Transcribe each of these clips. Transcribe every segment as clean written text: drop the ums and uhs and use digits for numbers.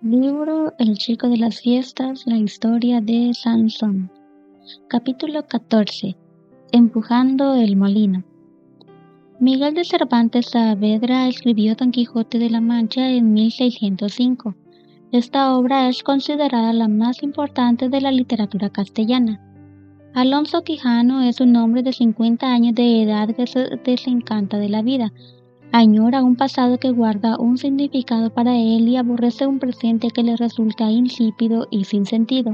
Libro El chico de las fiestas, la historia de Sansón. Capítulo 14. Empujando el molino. Miguel de Cervantes Saavedra escribió Don Quijote de la Mancha en 1605. Esta obra es considerada la más importante de la literatura castellana. Alonso Quijano es un hombre de 50 años de edad que se desencanta de la vida. Añora un pasado que guarda un significado para él y aborrece un presente que le resulta insípido y sin sentido.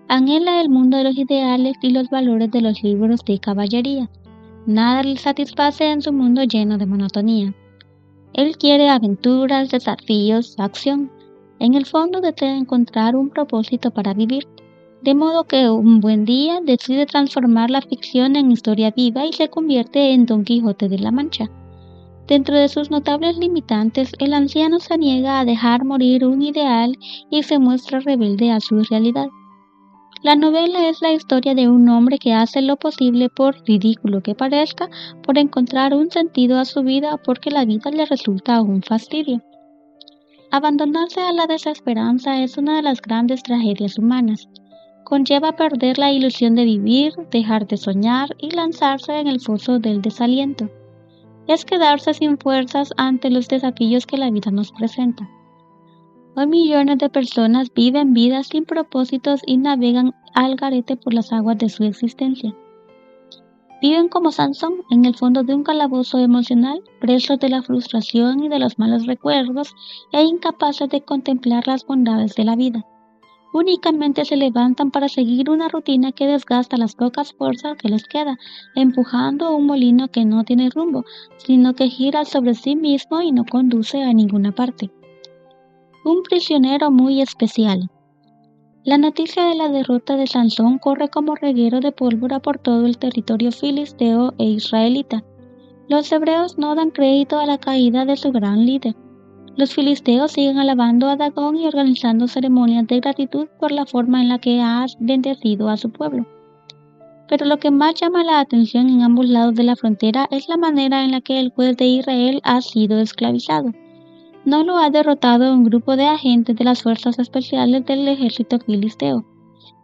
Anhela el mundo de los ideales y los valores de los libros de caballería. Nada le satisface en su mundo lleno de monotonía. Él quiere aventuras, desafíos, acción. En el fondo desea encontrar un propósito para vivir. De modo que un buen día decide transformar la ficción en historia viva y se convierte en Don Quijote de la Mancha. Dentro de sus notables limitantes, el anciano se niega a dejar morir un ideal y se muestra rebelde a su realidad. La novela es la historia de un hombre que hace lo posible, por ridículo que parezca, por encontrar un sentido a su vida porque la vida le resulta un fastidio. Abandonarse a la desesperanza es una de las grandes tragedias humanas. Conlleva perder la ilusión de vivir, dejar de soñar y lanzarse en el foso del desaliento. Es quedarse sin fuerzas ante los desafíos que la vida nos presenta. Hoy millones de personas viven vidas sin propósitos y navegan al garete por las aguas de su existencia. Viven como Sansón en el fondo de un calabozo emocional, presos de la frustración y de los malos recuerdos e incapaces de contemplar las bondades de la vida. Únicamente se levantan para seguir una rutina que desgasta las pocas fuerzas que les queda, empujando un molino que no tiene rumbo, sino que gira sobre sí mismo y no conduce a ninguna parte. Un prisionero muy especial. La noticia de la derrota de Sansón corre como reguero de pólvora por todo el territorio filisteo e israelita. Los hebreos no dan crédito a la caída de su gran líder. Los filisteos siguen alabando a Dagón y organizando ceremonias de gratitud por la forma en la que ha bendecido a su pueblo. Pero lo que más llama la atención en ambos lados de la frontera es la manera en la que el juez de Israel ha sido esclavizado. No lo ha derrotado un grupo de agentes de las fuerzas especiales del ejército filisteo.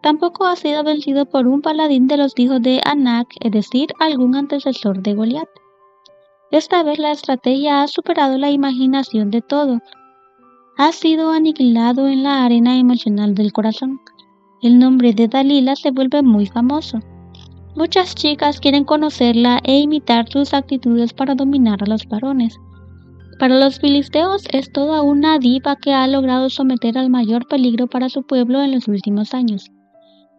Tampoco ha sido vencido por un paladín de los hijos de Anac, es decir, algún antecesor de Goliat. Esta vez la estrategia ha superado la imaginación de todos. Ha sido aniquilado en la arena emocional del corazón. El nombre de Dalila se vuelve muy famoso. Muchas chicas quieren conocerla e imitar sus actitudes para dominar a los varones. Para los filisteos es toda una diva que ha logrado someter al mayor peligro para su pueblo en los últimos años.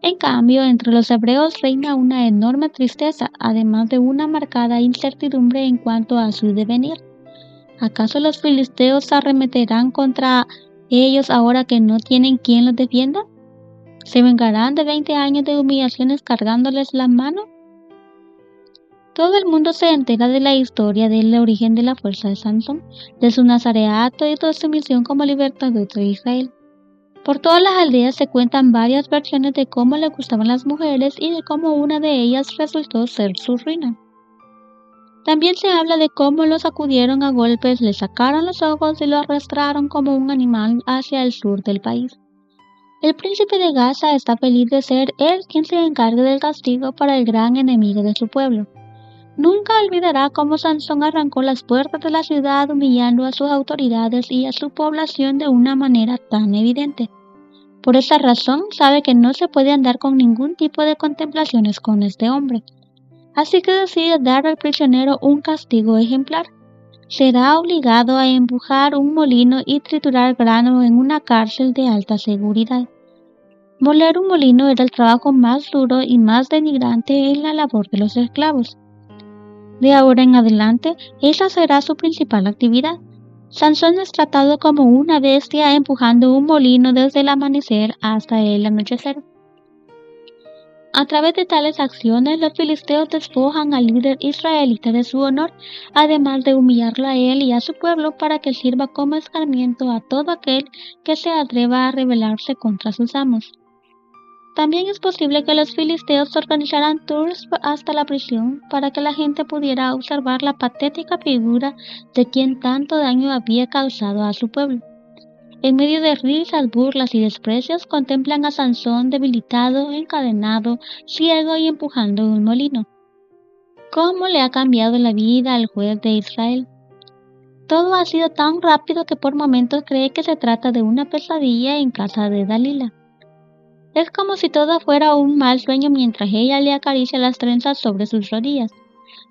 En cambio, entre los hebreos reina una enorme tristeza, además de una marcada incertidumbre en cuanto a su devenir. ¿Acaso los filisteos arremeterán contra ellos ahora que no tienen quien los defienda? ¿Se vengarán de 20 años de humillaciones cargándoles la mano? Todo el mundo se entera de la historia del origen de la fuerza de Sansón, de su nazareato y de su misión como libertador de Israel. Por todas las aldeas se cuentan varias versiones de cómo le gustaban las mujeres y de cómo una de ellas resultó ser su ruina. También se habla de cómo lo sacudieron a golpes, le sacaron los ojos y lo arrastraron como un animal hacia el sur del país. El príncipe de Gaza está feliz de ser él quien se encargue del castigo para el gran enemigo de su pueblo. Nunca olvidará cómo Sansón arrancó las puertas de la ciudad humillando a sus autoridades y a su población de una manera tan evidente. Por esa razón sabe que no se puede andar con ningún tipo de contemplaciones con este hombre. Así que decide dar al prisionero un castigo ejemplar. Será obligado a empujar un molino y triturar grano en una cárcel de alta seguridad. Moler un molino era el trabajo más duro y más denigrante en la labor de los esclavos. De ahora en adelante, esa será su principal actividad. Sansón es tratado como una bestia empujando un molino desde el amanecer hasta el anochecer. A través de tales acciones, los filisteos despojan al líder israelita de su honor, además de humillarlo a él y a su pueblo para que sirva como escarmiento a todo aquel que se atreva a rebelarse contra sus amos. También es posible que los filisteos organizaran tours hasta la prisión para que la gente pudiera observar la patética figura de quien tanto daño había causado a su pueblo. En medio de risas, burlas y desprecios, contemplan a Sansón debilitado, encadenado, ciego y empujando un molino. ¿Cómo le ha cambiado la vida al juez de Israel? Todo ha sido tan rápido que por momentos cree que se trata de una pesadilla en casa de Dalila. Es como si todo fuera un mal sueño mientras ella le acaricia las trenzas sobre sus rodillas.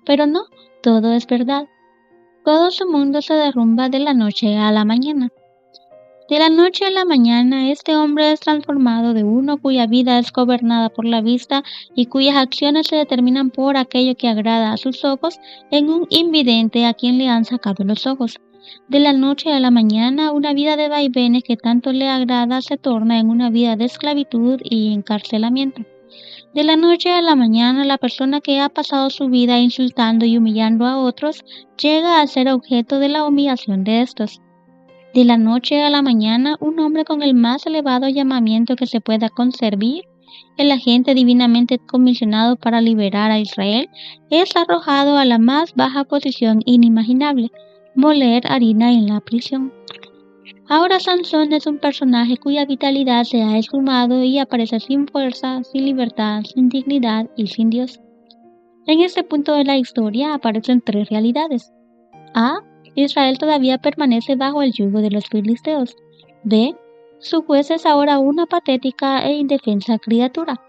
Pero no, todo es verdad. Todo su mundo se derrumba de la noche a la mañana. De la noche a la mañana, este hombre es transformado de uno cuya vida es gobernada por la vista y cuyas acciones se determinan por aquello que agrada a sus ojos, en un invidente a quien le han sacado los ojos. De la noche a la mañana, una vida de vaivenes que tanto le agrada se torna en una vida de esclavitud y encarcelamiento. De la noche a la mañana, la persona que ha pasado su vida insultando y humillando a otros llega a ser objeto de la humillación de estos. De la noche a la mañana, un hombre con el más elevado llamamiento que se pueda concebir, el agente divinamente comisionado para liberar a Israel, es arrojado a la más baja posición inimaginable, moler harina en la prisión. Ahora Sansón es un personaje cuya vitalidad se ha esfumado y aparece sin fuerza, sin libertad, sin dignidad y sin Dios. En este punto de la historia aparecen tres realidades. A. Israel todavía permanece bajo el yugo de los filisteos. B. Su juez es ahora una patética e indefensa criatura.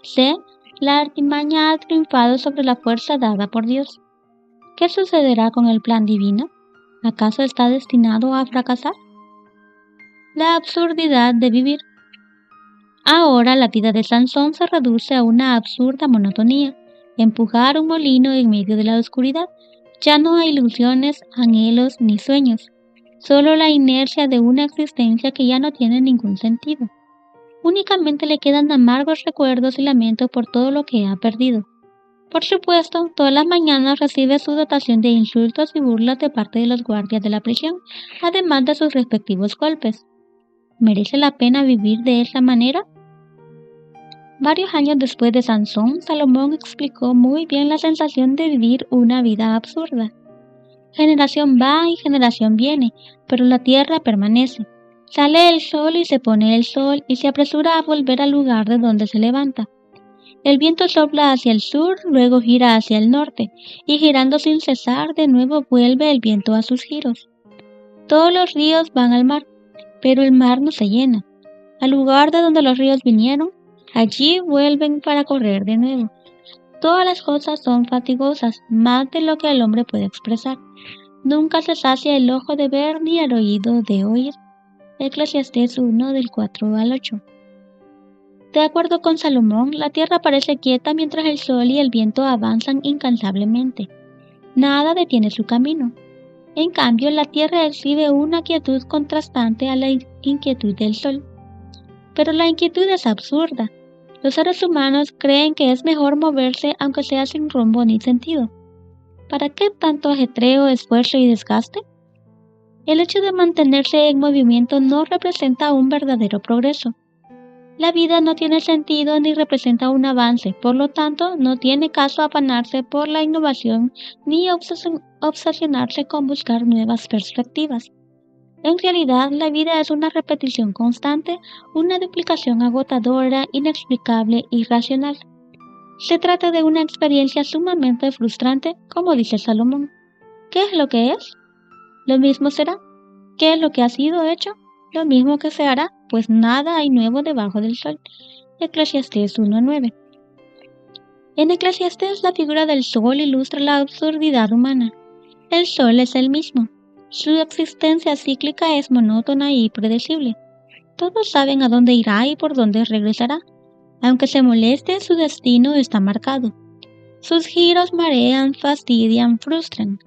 C. La artimaña ha triunfado sobre la fuerza dada por Dios. ¿Qué sucederá con el plan divino? ¿Acaso está destinado a fracasar? La absurdidad de vivir. Ahora la vida de Sansón se reduce a una absurda monotonía, empujar un molino en medio de la oscuridad. Ya no hay ilusiones, anhelos ni sueños, solo la inercia de una existencia que ya no tiene ningún sentido. Únicamente le quedan amargos recuerdos y lamentos por todo lo que ha perdido. Por supuesto, todas las mañanas recibe su dotación de insultos y burlas de parte de los guardias de la prisión, además de sus respectivos golpes. ¿Merece la pena vivir de esa manera? Varios años después de Sansón, Salomón explicó muy bien la sensación de vivir una vida absurda. Generación va y generación viene, pero la tierra permanece. Sale el sol y se pone el sol y se apresura a volver al lugar de donde se levanta. El viento sopla hacia el sur, luego gira hacia el norte, y girando sin cesar, de nuevo vuelve el viento a sus giros. Todos los ríos van al mar, pero el mar no se llena. Al lugar de donde los ríos vinieron, allí vuelven para correr de nuevo. Todas las cosas son fatigosas, más de lo que el hombre puede expresar. Nunca se sacia el ojo de ver ni el oído de oír. Eclesiastés 1 del 4 al 8. De acuerdo con Salomón, la tierra parece quieta mientras el sol y el viento avanzan incansablemente. Nada detiene su camino. En cambio, la tierra exhibe una quietud contrastante a la inquietud del sol. Pero la inquietud es absurda. Los seres humanos creen que es mejor moverse aunque sea sin rumbo ni sentido. ¿Para qué tanto ajetreo, esfuerzo y desgaste? El hecho de mantenerse en movimiento no representa un verdadero progreso. La vida no tiene sentido ni representa un avance, por lo tanto, no tiene caso afanarse por la innovación ni obsesionarse con buscar nuevas perspectivas. En realidad, la vida es una repetición constante, una duplicación agotadora, inexplicable y irracional. Se trata de una experiencia sumamente frustrante, como dice Salomón. ¿Qué es lo que es? Lo mismo será. ¿Qué es lo que ha sido hecho? Lo mismo que se hará, pues nada hay nuevo debajo del sol. Eclesiastés 1:9. En Eclesiastés la figura del sol ilustra la absurdidad humana. El sol es el mismo. Su existencia cíclica es monótona y predecible. Todos saben a dónde irá y por dónde regresará. Aunque se moleste, su destino está marcado. Sus giros marean, fastidian, frustran.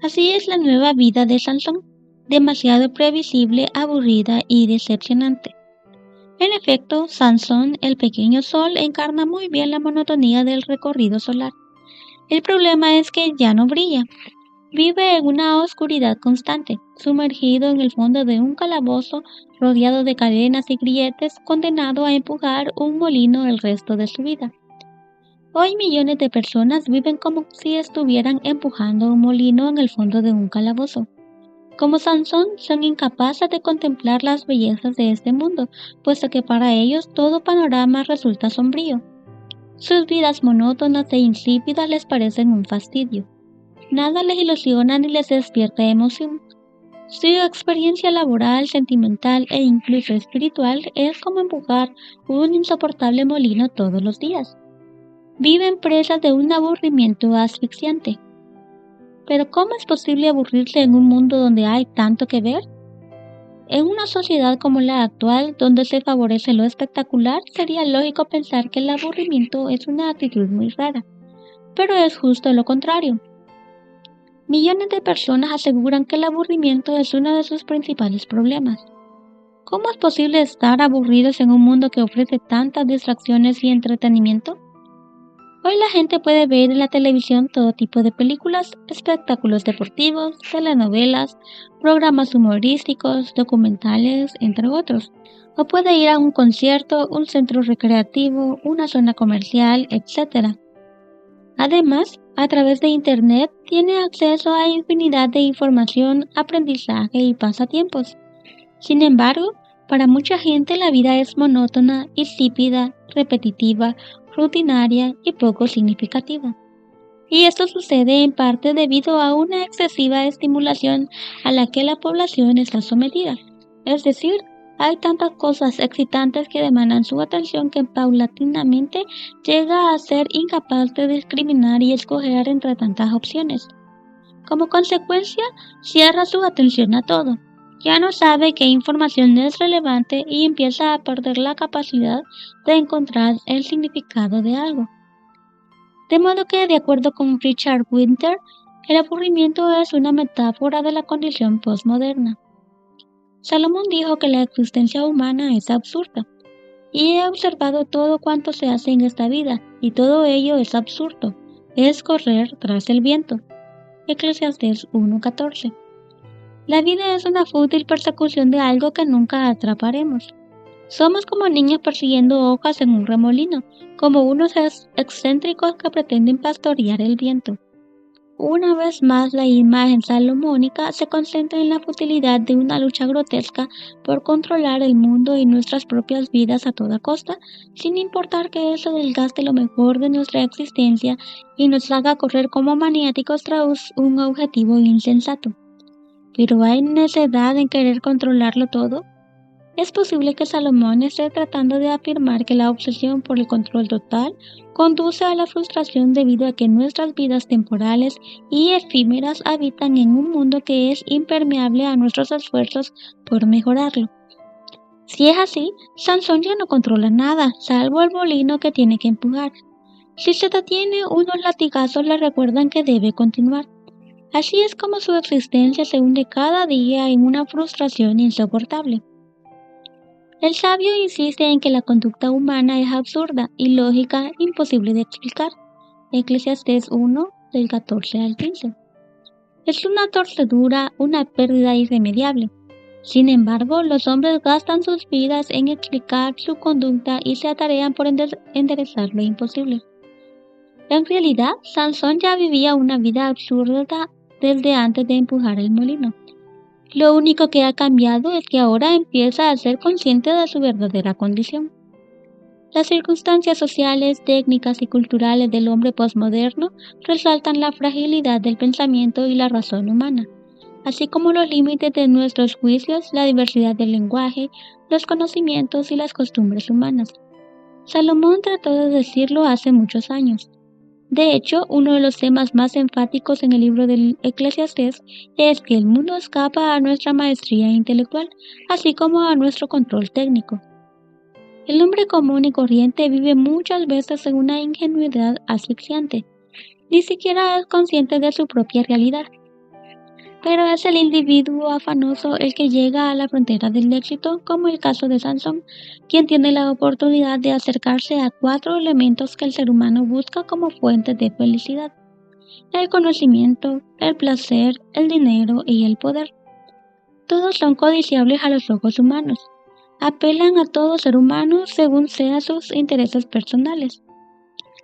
Así es la nueva vida de Sansón, demasiado previsible, aburrida y decepcionante. En efecto, Sansón, el pequeño sol, encarna muy bien la monotonía del recorrido solar. El problema es que ya no brilla. Vive en una oscuridad constante, sumergido en el fondo de un calabozo, rodeado de cadenas y grilletes, condenado a empujar un molino el resto de su vida. Hoy millones de personas viven como si estuvieran empujando un molino en el fondo de un calabozo. Como Sansón, son incapaces de contemplar las bellezas de este mundo, puesto que para ellos todo panorama resulta sombrío. Sus vidas monótonas e insípidas les parecen un fastidio. Nada les ilusiona ni les despierta emoción. Su experiencia laboral, sentimental e incluso espiritual es como empujar un insoportable molino todos los días. Viven presas de un aburrimiento asfixiante. Pero ¿cómo es posible aburrirse en un mundo donde hay tanto que ver? En una sociedad como la actual, donde se favorece lo espectacular, sería lógico pensar que el aburrimiento es una actitud muy rara. Pero es justo lo contrario. Millones de personas aseguran que el aburrimiento es uno de sus principales problemas. ¿Cómo es posible estar aburridos en un mundo que ofrece tantas distracciones y entretenimiento? Hoy la gente puede ver en la televisión todo tipo de películas, espectáculos deportivos, telenovelas, programas humorísticos, documentales, entre otros. O puede ir a un concierto, un centro recreativo, una zona comercial, etc. Además, a través de Internet tiene acceso a infinidad de información, aprendizaje y pasatiempos. Sin embargo, para mucha gente la vida es monótona, insípida, repetitiva, rutinaria y poco significativa. Y esto sucede en parte debido a una excesiva estimulación a la que la población está sometida. Es decir, hay tantas cosas excitantes que demandan su atención que paulatinamente llega a ser incapaz de discriminar y escoger entre tantas opciones. Como consecuencia, cierra su atención a todo. Ya no sabe qué información es relevante y empieza a perder la capacidad de encontrar el significado de algo. De modo que, de acuerdo con Richard Winter, el aburrimiento es una metáfora de la condición postmoderna. Salomón dijo que la existencia humana es absurda, y he observado todo cuanto se hace en esta vida, y todo ello es absurdo, es correr tras el viento. Eclesiastés 1:14. La vida es una fútil persecución de algo que nunca atraparemos. Somos como niños persiguiendo hojas en un remolino, como unos excéntricos que pretenden pastorear el viento. Una vez más, la imagen salomónica se concentra en la futilidad de una lucha grotesca por controlar el mundo y nuestras propias vidas a toda costa, sin importar que eso desgaste lo mejor de nuestra existencia y nos haga correr como maniáticos tras un objetivo insensato. ¿Pero hay necedad en querer controlarlo todo? Es posible que Salomón esté tratando de afirmar que la obsesión por el control total conduce a la frustración debido a que nuestras vidas temporales y efímeras habitan en un mundo que es impermeable a nuestros esfuerzos por mejorarlo. Si es así, Sansón ya no controla nada, salvo el molino que tiene que empujar. Si se detiene, unos latigazos le recuerdan que debe continuar. Así es como su existencia se hunde cada día en una frustración insoportable. El sabio insiste en que la conducta humana es absurda, ilógica, imposible de explicar. Eclesiastés 1, del 14 al 15. Es una torcedura, una pérdida irremediable. Sin embargo, los hombres gastan sus vidas en explicar su conducta y se atarean por enderezar lo imposible. En realidad, Sansón ya vivía una vida absurda desde antes de empujar el molino. Lo único que ha cambiado es que ahora empieza a ser consciente de su verdadera condición. Las circunstancias sociales, técnicas y culturales del hombre posmoderno resaltan la fragilidad del pensamiento y la razón humana, así como los límites de nuestros juicios, la diversidad del lenguaje, los conocimientos y las costumbres humanas. Salomón trató de decirlo hace muchos años. De hecho, uno de los temas más enfáticos en el libro del Eclesiastés es que el mundo escapa a nuestra maestría intelectual, así como a nuestro control técnico. El hombre común y corriente vive muchas veces en una ingenuidad asfixiante. Ni siquiera es consciente de su propia realidad. Pero es el individuo afanoso el que llega a la frontera del éxito, como el caso de Sansón, quien tiene la oportunidad de acercarse a 4 elementos que el ser humano busca como fuentes de felicidad: el conocimiento, el placer, el dinero y el poder. Todos son codiciables a los ojos humanos. Apelan a todo ser humano según sean sus intereses personales.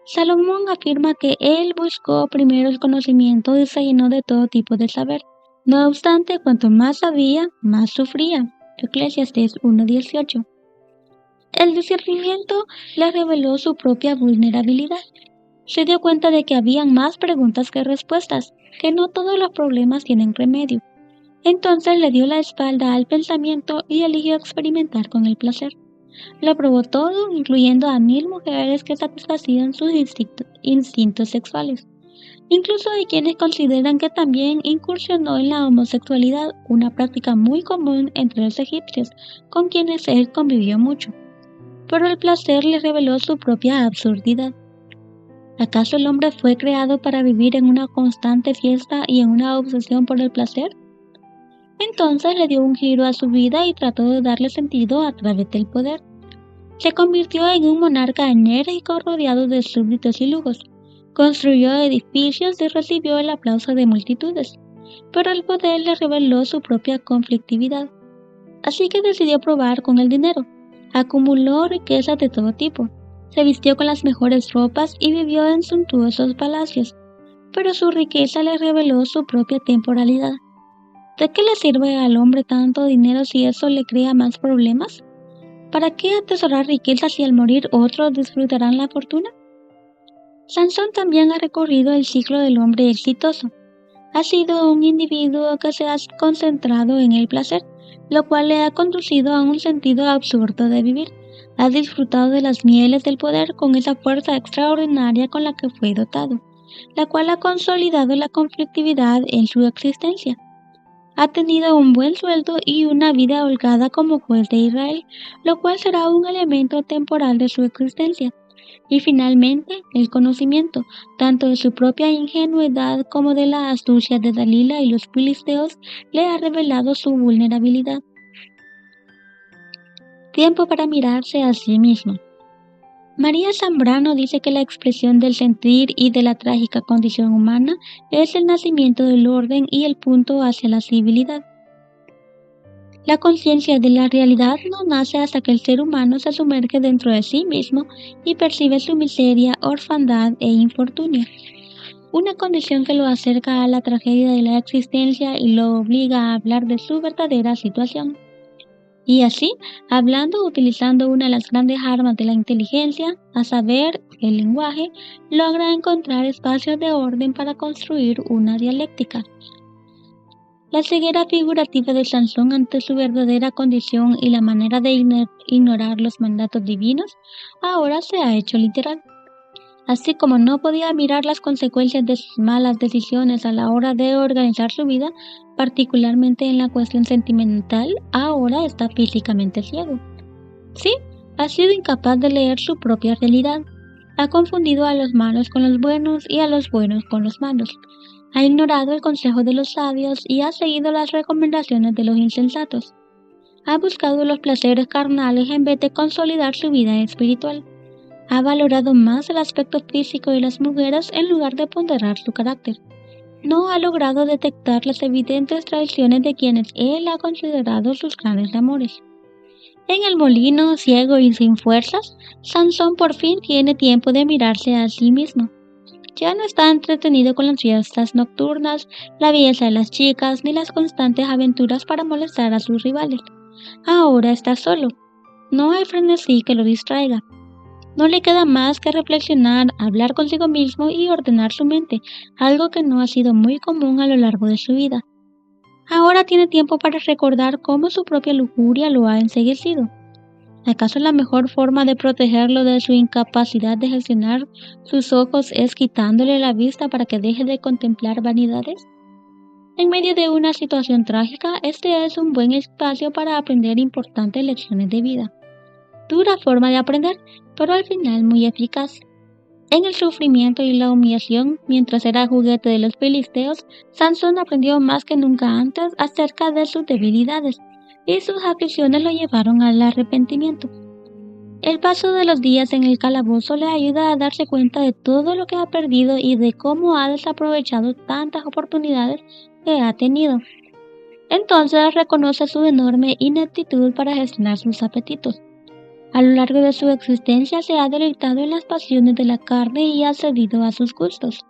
Salomón afirma que él buscó primero el conocimiento y se llenó de todo tipo de saber. No obstante, cuanto más sabía, más sufría. Eclesiastés 1:18. El discernimiento le reveló su propia vulnerabilidad. Se dio cuenta de que habían más preguntas que respuestas, que no todos los problemas tienen remedio. Entonces le dio la espalda al pensamiento y eligió experimentar con el placer. Lo probó todo, incluyendo a 1000 mujeres que satisfacían sus instintos sexuales. Incluso hay quienes consideran que también incursionó en la homosexualidad, una práctica muy común entre los egipcios, con quienes él convivió mucho. Pero el placer le reveló su propia absurdidad. ¿Acaso el hombre fue creado para vivir en una constante fiesta y en una obsesión por el placer? Entonces le dio un giro a su vida y trató de darle sentido a través del poder. Se convirtió en un monarca enérgico rodeado de súbditos y lujos. Construyó edificios y recibió el aplauso de multitudes, pero el poder le reveló su propia conflictividad. Así que decidió probar con el dinero. Acumuló riquezas de todo tipo. Se vistió con las mejores ropas y vivió en suntuosos palacios. Pero su riqueza le reveló su propia temporalidad. ¿De qué le sirve al hombre tanto dinero si eso le crea más problemas? ¿Para qué atesorar riquezas si al morir otros disfrutarán la fortuna? Sansón también ha recorrido el ciclo del hombre exitoso. Ha sido un individuo que se ha concentrado en el placer, lo cual le ha conducido a un sentido absurdo de vivir. Ha disfrutado de las mieles del poder con esa fuerza extraordinaria con la que fue dotado, la cual ha consolidado la conflictividad en su existencia. Ha tenido un buen sueldo y una vida holgada como juez de Israel, lo cual será un elemento temporal de su existencia. Y finalmente, el conocimiento, tanto de su propia ingenuidad como de la astucia de Dalila y los filisteos, le ha revelado su vulnerabilidad. Tiempo para mirarse a sí mismo. María Zambrano dice que la expresión del sentir y de la trágica condición humana es el nacimiento del orden y el punto hacia la civilidad. La conciencia de la realidad no nace hasta que el ser humano se sumerge dentro de sí mismo y percibe su miseria, orfandad e infortunio. Una condición que lo acerca a la tragedia de la existencia y lo obliga a hablar de su verdadera situación. Y así, hablando utilizando una de las grandes armas de la inteligencia, a saber, el lenguaje, logra encontrar espacios de orden para construir una dialéctica. La ceguera figurativa de Sansón ante su verdadera condición y la manera de ignorar los mandatos divinos ahora se ha hecho literal. Así como no podía mirar las consecuencias de sus malas decisiones a la hora de organizar su vida, particularmente en la cuestión sentimental, ahora está físicamente ciego. Sí, ha sido incapaz de leer su propia realidad. Ha confundido a los malos con los buenos y a los buenos con los malos. Ha ignorado el consejo de los sabios y ha seguido las recomendaciones de los insensatos. Ha buscado los placeres carnales en vez de consolidar su vida espiritual. Ha valorado más el aspecto físico de las mujeres en lugar de ponderar su carácter. No ha logrado detectar las evidentes traiciones de quienes él ha considerado sus grandes amores. En el molino, ciego y sin fuerzas, Sansón por fin tiene tiempo de mirarse a sí mismo. Ya no está entretenido con las fiestas nocturnas, la belleza de las chicas, ni las constantes aventuras para molestar a sus rivales. Ahora está solo. No hay frenesí que lo distraiga. No le queda más que reflexionar, hablar consigo mismo y ordenar su mente, algo que no ha sido muy común a lo largo de su vida. Ahora tiene tiempo para recordar cómo su propia lujuria lo ha enceguecido. ¿Acaso la mejor forma de protegerlo de su incapacidad de gestionar sus ojos es quitándole la vista para que deje de contemplar vanidades? En medio de una situación trágica, este es un buen espacio para aprender importantes lecciones de vida. Dura forma de aprender, pero al final muy eficaz. En el sufrimiento y la humillación, mientras era juguete de los filisteos, Sansón aprendió más que nunca antes acerca de sus debilidades, y sus aflicciones lo llevaron al arrepentimiento. El paso de los días en el calabozo le ayuda a darse cuenta de todo lo que ha perdido y de cómo ha desaprovechado tantas oportunidades que ha tenido. Entonces reconoce su enorme ineptitud para gestionar sus apetitos. A lo largo de su existencia se ha deleitado en las pasiones de la carne y ha cedido a sus gustos.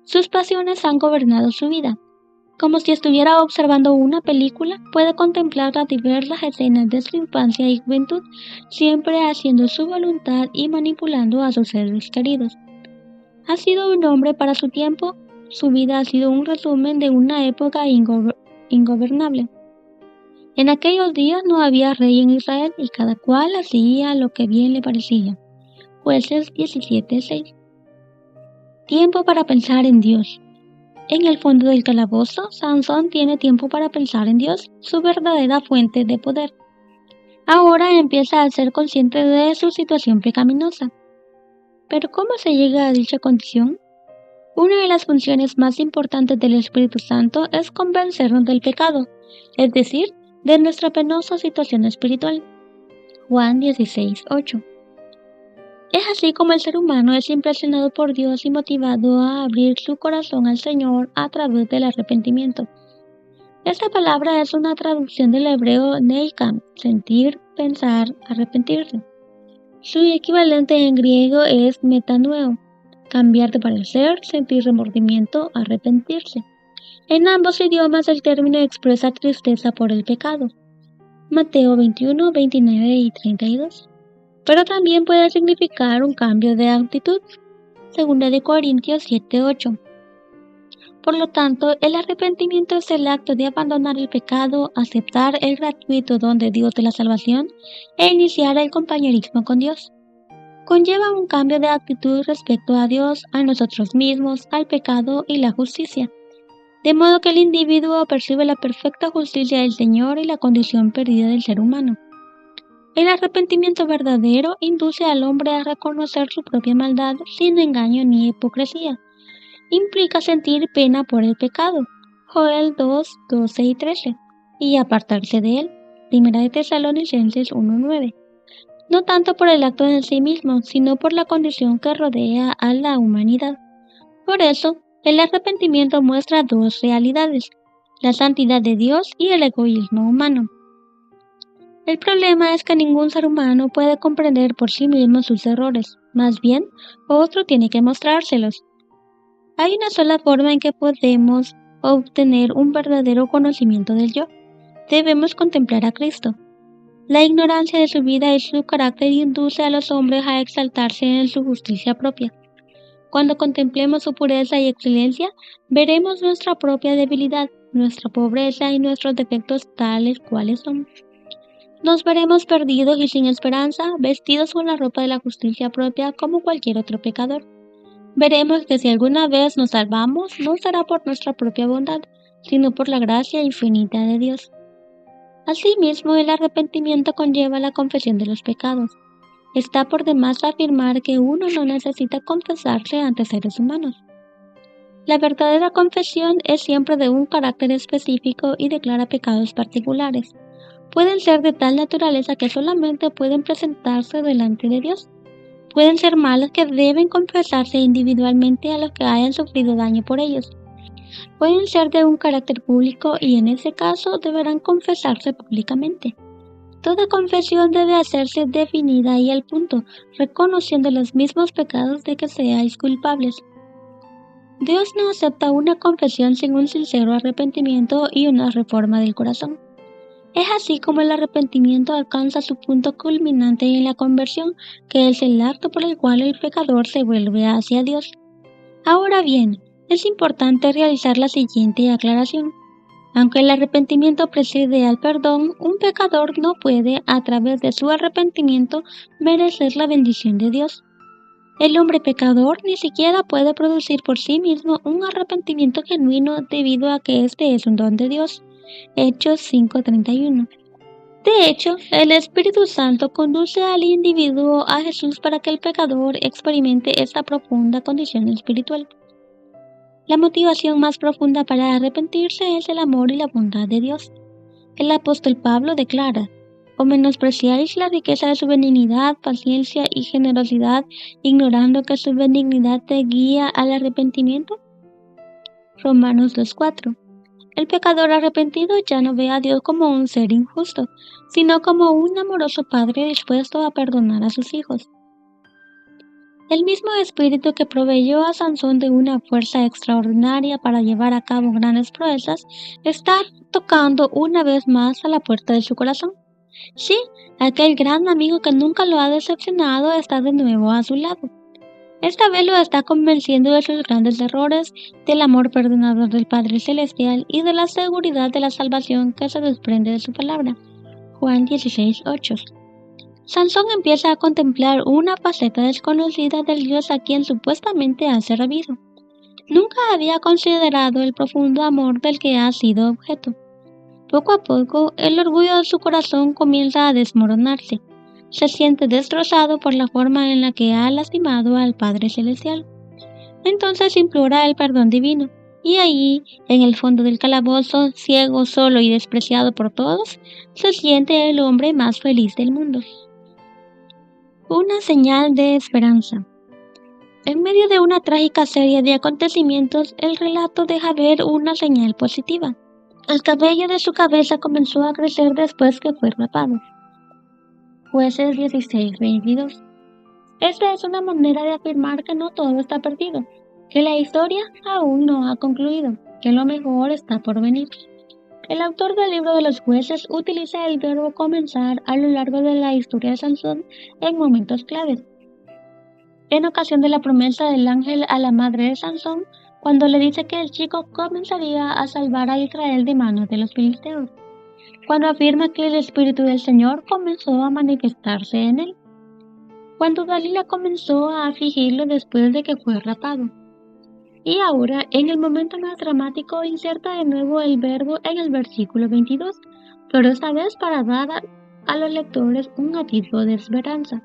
Sus pasiones han gobernado su vida. Como si estuviera observando una película, puede contemplar las diversas escenas de su infancia y juventud, siempre haciendo su voluntad y manipulando a sus seres queridos. Ha sido un hombre para su tiempo, su vida ha sido un resumen de una época ingobernable. En aquellos días no había rey en Israel y cada cual hacía lo que bien le parecía. Jueces 17:6. Tiempo para pensar en Dios. En el fondo del calabozo, Sansón tiene tiempo para pensar en Dios, su verdadera fuente de poder. Ahora empieza a ser consciente de su situación pecaminosa. Pero ¿cómo se llega a dicha condición? Una de las funciones más importantes del Espíritu Santo es convencernos del pecado, es decir, de nuestra penosa situación espiritual. Juan 16:8. Es así como el ser humano es impresionado por Dios y motivado a abrir su corazón al Señor a través del arrepentimiento. Esta palabra es una traducción del hebreo neikam, sentir, pensar, arrepentirse. Su equivalente en griego es metanueo, cambiar de parecer, sentir remordimiento, arrepentirse. En ambos idiomas el término expresa tristeza por el pecado. Mateo 21, 29 y 32. Pero también puede significar un cambio de actitud. 2 Corintios 7:8. Por lo tanto, el arrepentimiento es el acto de abandonar el pecado, aceptar el gratuito don de Dios de la salvación e iniciar el compañerismo con Dios. Conlleva un cambio de actitud respecto a Dios, a nosotros mismos, al pecado y la justicia. De modo que el individuo percibe la perfecta justicia del Señor y la condición perdida del ser humano. El arrepentimiento verdadero induce al hombre a reconocer su propia maldad sin engaño ni hipocresía. Implica sentir pena por el pecado, Joel 2, 12 y 13, y apartarse de él, 1 Tesalonicenses 1:9. No tanto por el acto en sí mismo, sino por la condición que rodea a la humanidad. Por eso, el arrepentimiento muestra dos realidades, la santidad de Dios y el egoísmo humano. El problema es que ningún ser humano puede comprender por sí mismo sus errores, más bien, otro tiene que mostrárselos. Hay una sola forma en que podemos obtener un verdadero conocimiento del yo. Debemos contemplar a Cristo. La ignorancia de su vida y su carácter induce a los hombres a exaltarse en su justicia propia. Cuando contemplemos su pureza y excelencia, veremos nuestra propia debilidad, nuestra pobreza y nuestros defectos tales cuales son. Nos veremos perdidos y sin esperanza, vestidos con la ropa de la justicia propia como cualquier otro pecador. Veremos que si alguna vez nos salvamos, no será por nuestra propia bondad, sino por la gracia infinita de Dios. Asimismo, el arrepentimiento conlleva la confesión de los pecados. Está por demás afirmar que uno no necesita confesarse ante seres humanos. La verdadera confesión es siempre de un carácter específico y declara pecados particulares. Pueden ser de tal naturaleza que solamente pueden presentarse delante de Dios. Pueden ser malos que deben confesarse individualmente a los que hayan sufrido daño por ellos. Pueden ser de un carácter público y en ese caso deberán confesarse públicamente. Toda confesión debe hacerse definida y al punto, reconociendo los mismos pecados de que seáis culpables. Dios no acepta una confesión sin un sincero arrepentimiento y una reforma del corazón. Es así como el arrepentimiento alcanza su punto culminante en la conversión, que es el acto por el cual el pecador se vuelve hacia Dios. Ahora bien, es importante realizar la siguiente aclaración. Aunque el arrepentimiento precede al perdón, un pecador no puede, a través de su arrepentimiento, merecer la bendición de Dios. El hombre pecador ni siquiera puede producir por sí mismo un arrepentimiento genuino debido a que este es un don de Dios. Hechos 5:31. De hecho, el Espíritu Santo conduce al individuo a Jesús para que el pecador experimente esta profunda condición espiritual. La motivación más profunda para arrepentirse es el amor y la bondad de Dios. El apóstol Pablo declara: ¿O menospreciáis la riqueza de su benignidad, paciencia y generosidad, ignorando que su benignidad te guía al arrepentimiento? Romanos 2:4. El pecador arrepentido ya no ve a Dios como un ser injusto, sino como un amoroso padre dispuesto a perdonar a sus hijos. El mismo espíritu que proveyó a Sansón de una fuerza extraordinaria para llevar a cabo grandes proezas, está tocando una vez más a la puerta de su corazón. Sí, aquel gran amigo que nunca lo ha decepcionado está de nuevo a su lado. Esta vez lo está convenciendo de sus grandes errores, del amor perdonador del Padre Celestial y de la seguridad de la salvación que se desprende de su palabra. Juan 16:8. Sansón empieza a contemplar una faceta desconocida del Dios a quien supuestamente ha servido. Nunca había considerado el profundo amor del que ha sido objeto. Poco a poco, el orgullo de su corazón comienza a desmoronarse. Se siente destrozado por la forma en la que ha lastimado al Padre Celestial. Entonces implora el perdón divino, y allí, en el fondo del calabozo, ciego, solo y despreciado por todos, se siente el hombre más feliz del mundo. Una señal de esperanza. En medio de una trágica serie de acontecimientos, el relato deja ver una señal positiva. El cabello de su cabeza comenzó a crecer después que fue rapado. Jueces 16:22. Esta es una manera de afirmar que no todo está perdido, que la historia aún no ha concluido, que lo mejor está por venir. El autor del libro de los jueces utiliza el verbo comenzar a lo largo de la historia de Sansón en momentos claves. En ocasión de la promesa del ángel a la madre de Sansón, cuando le dice que el chico comenzaría a salvar a Israel de manos de los filisteos. Cuando afirma que el Espíritu del Señor comenzó a manifestarse en él. Cuando Dalila comenzó a afligirlo después de que fue rapado. Y ahora, en el momento más dramático, inserta de nuevo el verbo en el versículo 22, pero esta vez para dar a los lectores un atisbo de esperanza.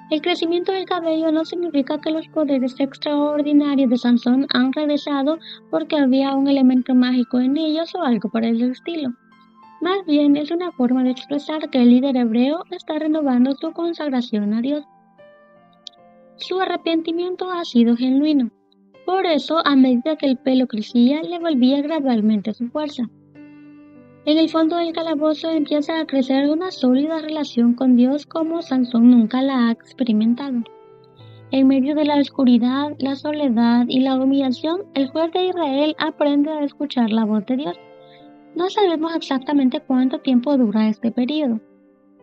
El crecimiento del cabello no significa que los poderes extraordinarios de Sansón han regresado porque había un elemento mágico en ellos o algo por el estilo. Más bien es una forma de expresar que el líder hebreo está renovando su consagración a Dios. Su arrepentimiento ha sido genuino. Por eso, a medida que el pelo crecía, le volvía gradualmente su fuerza. En el fondo del calabozo empieza a crecer una sólida relación con Dios como Sansón nunca la ha experimentado. En medio de la oscuridad, la soledad y la humillación, el juez de Israel aprende a escuchar la voz de Dios. No sabemos exactamente cuánto tiempo dura este periodo.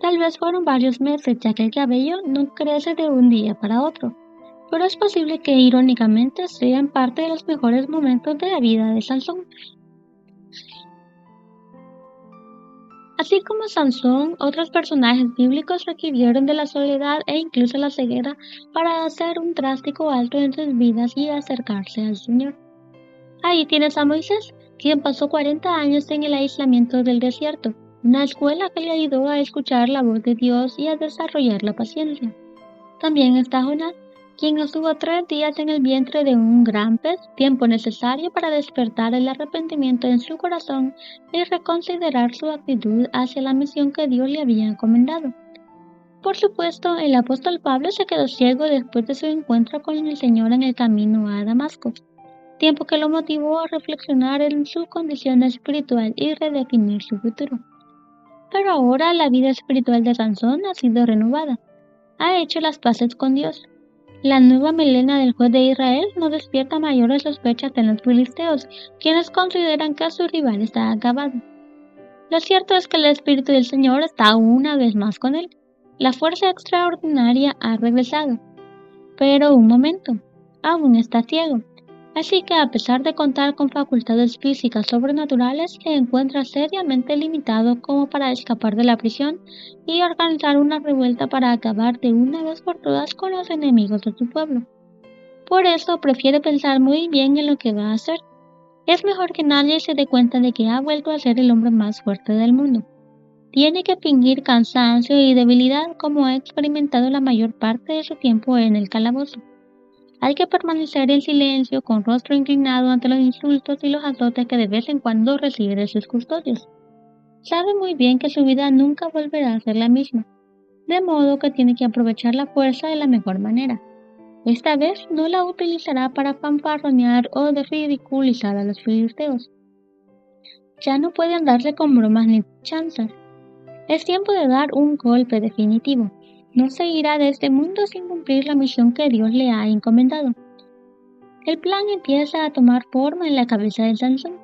Tal vez fueron varios meses, ya que el cabello no crece de un día para otro. Pero es posible que irónicamente sean parte de los mejores momentos de la vida de Sansón. Así como Sansón, otros personajes bíblicos requirieron de la soledad e incluso la ceguera para hacer un drástico alto en sus vidas y acercarse al Señor. Ahí tienes a Moisés, quien pasó 40 años en el aislamiento del desierto, una escuela que le ayudó a escuchar la voz de Dios y a desarrollar la paciencia. También está Jonás, quien estuvo 3 días en el vientre de un gran pez, tiempo necesario para despertar el arrepentimiento en su corazón y reconsiderar su actitud hacia la misión que Dios le había encomendado. Por supuesto, el apóstol Pablo se quedó ciego después de su encuentro con el Señor en el camino a Damasco, tiempo que lo motivó a reflexionar en su condición espiritual y redefinir su futuro. Pero ahora la vida espiritual de Sansón ha sido renovada. Ha hecho las paces con Dios. La nueva melena del juez de Israel no despierta mayores sospechas en los filisteos, quienes consideran que su rival está acabado. Lo cierto es que el Espíritu del Señor está una vez más con él. La fuerza extraordinaria ha regresado. Pero un momento, aún está ciego. Así que a pesar de contar con facultades físicas sobrenaturales, se encuentra seriamente limitado como para escapar de la prisión y organizar una revuelta para acabar de una vez por todas con los enemigos de su pueblo. Por eso prefiere pensar muy bien en lo que va a hacer. Es mejor que nadie se dé cuenta de que ha vuelto a ser el hombre más fuerte del mundo. Tiene que fingir cansancio y debilidad como ha experimentado la mayor parte de su tiempo en el calabozo. Hay que permanecer en silencio, con rostro inclinado ante los insultos y los azotes que de vez en cuando recibe de sus custodios. Sabe muy bien que su vida nunca volverá a ser la misma, de modo que tiene que aprovechar la fuerza de la mejor manera. Esta vez no la utilizará para fanfarronear o de ridiculizar a los filisteos. Ya no puede andarse con bromas ni chanzas. Es tiempo de dar un golpe definitivo. no se irá de este mundo sin cumplir la misión que Dios le ha encomendado. El plan empieza a tomar forma en la cabeza de Sansón.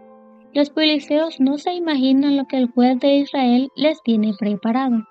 Los filisteos no se imaginan lo que el juez de Israel les tiene preparado.